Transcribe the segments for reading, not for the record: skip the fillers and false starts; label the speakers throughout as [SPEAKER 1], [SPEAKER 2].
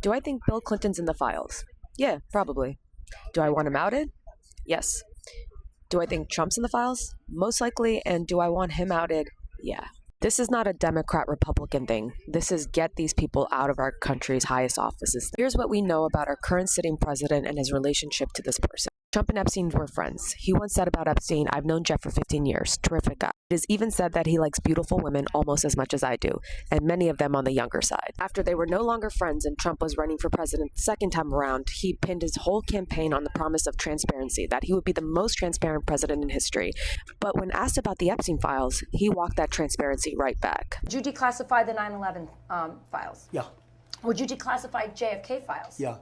[SPEAKER 1] Do I think Bill Clinton's in the files? Yeah, probably. Do I want him outed? Yes. Do I think Trump's in the files? Most likely. And do I want him outed? Yeah. This is not a Democrat-Republican thing. This is get these people out of our country's highest offices. Here's what we know about our current sitting president and his relationship to this person. Trump and Epstein were friends. He once said about Epstein, "I've known Jeff for 15 years. Terrific guy." It is even said that he likes beautiful women almost as much as I do, and many of them on the younger side. After they were no longer friends and Trump was running for president the second time around, he pinned his whole campaign on the promise of transparency, that he would be the most transparent president in history. But when asked about the Epstein files, he walked that transparency right back.
[SPEAKER 2] Would you declassify the 9/11 files?
[SPEAKER 3] Yeah.
[SPEAKER 2] Would you declassify JFK files?
[SPEAKER 3] Yeah.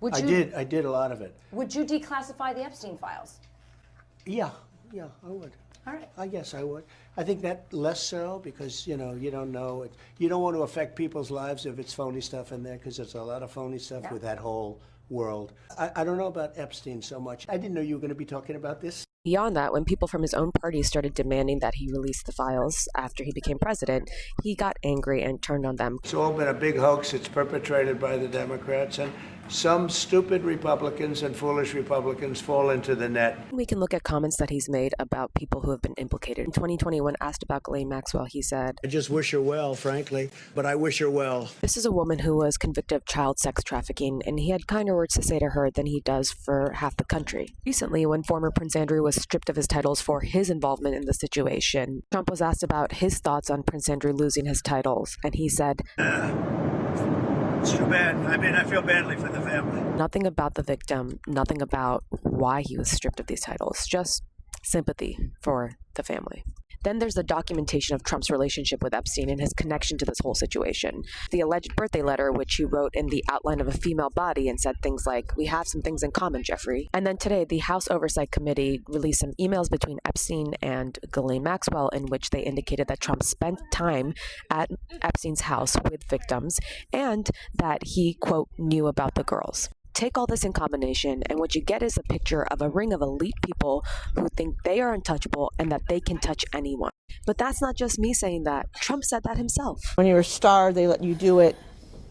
[SPEAKER 2] Would
[SPEAKER 3] I
[SPEAKER 2] you,
[SPEAKER 3] did a lot of it.
[SPEAKER 2] Would you declassify the Epstein files?
[SPEAKER 3] Yeah, I would.
[SPEAKER 2] All right.
[SPEAKER 3] I guess I would. I think that less so because, you don't know it. You don't want to affect people's lives if it's phony stuff in there because there's a lot of phony stuff with that whole world. I don't know about Epstein so much. I didn't know you were going to be talking about this.
[SPEAKER 1] Beyond that, when people from his own party started demanding that he release the files after he became president, he got angry and turned on them.
[SPEAKER 3] It's all been a big hoax. It's perpetrated by the Democrats, and some stupid Republicans and foolish Republicans fall into the net.
[SPEAKER 1] We can look at comments that he's made about people who have been implicated. In 2020, when asked about Ghislaine Maxwell, he said,
[SPEAKER 3] I just wish her well, frankly, but I wish her well.
[SPEAKER 1] "This is a woman who was convicted of child sex trafficking, and he had kinder words to say to her than he does for half the country." Recently, when former Prince Andrew was stripped of his titles for his involvement in the situation, Trump was asked about his thoughts on Prince Andrew losing his titles, and he said,
[SPEAKER 3] It's too bad. I feel badly for the family.
[SPEAKER 1] nothing about the victim, nothing about why he was stripped of these titles, just sympathy for the family. Then there's the documentation of Trump's relationship with Epstein and his connection to this whole situation. The alleged birthday letter, which he wrote in the outline of a female body and said things like, "We have some things in common, Jeffrey." And then today, the House Oversight Committee released some emails between Epstein and Ghislaine Maxwell in which they indicated that Trump spent time at Epstein's house with victims and that he, quote, knew about the girls. Take all this in combination, and what you get is a picture of a ring of elite people who think they are untouchable and that they can touch anyone. But that's not just me saying that. Trump said that himself.
[SPEAKER 4] When you're a star, they let you do it.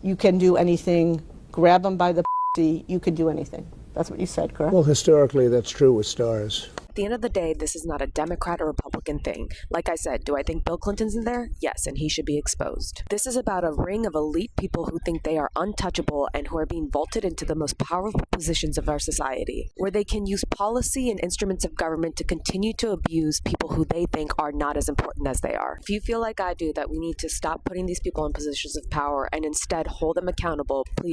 [SPEAKER 4] You can do anything. Grab them by the you can do anything. That's what you said, correct?
[SPEAKER 3] Well, historically, that's true with stars.
[SPEAKER 1] At the end of the day, this is not a Democrat or Republican thing. Like I said, do I think Bill Clinton's in there? Yes, and he should be exposed. This is about a ring of elite people who think they are untouchable and who are being vaulted into the most powerful positions of our society, where they can use policy and instruments of government to continue to abuse people who they think are not as important as they are. If you feel like I do that we need to stop putting these people in positions of power and instead hold them accountable, please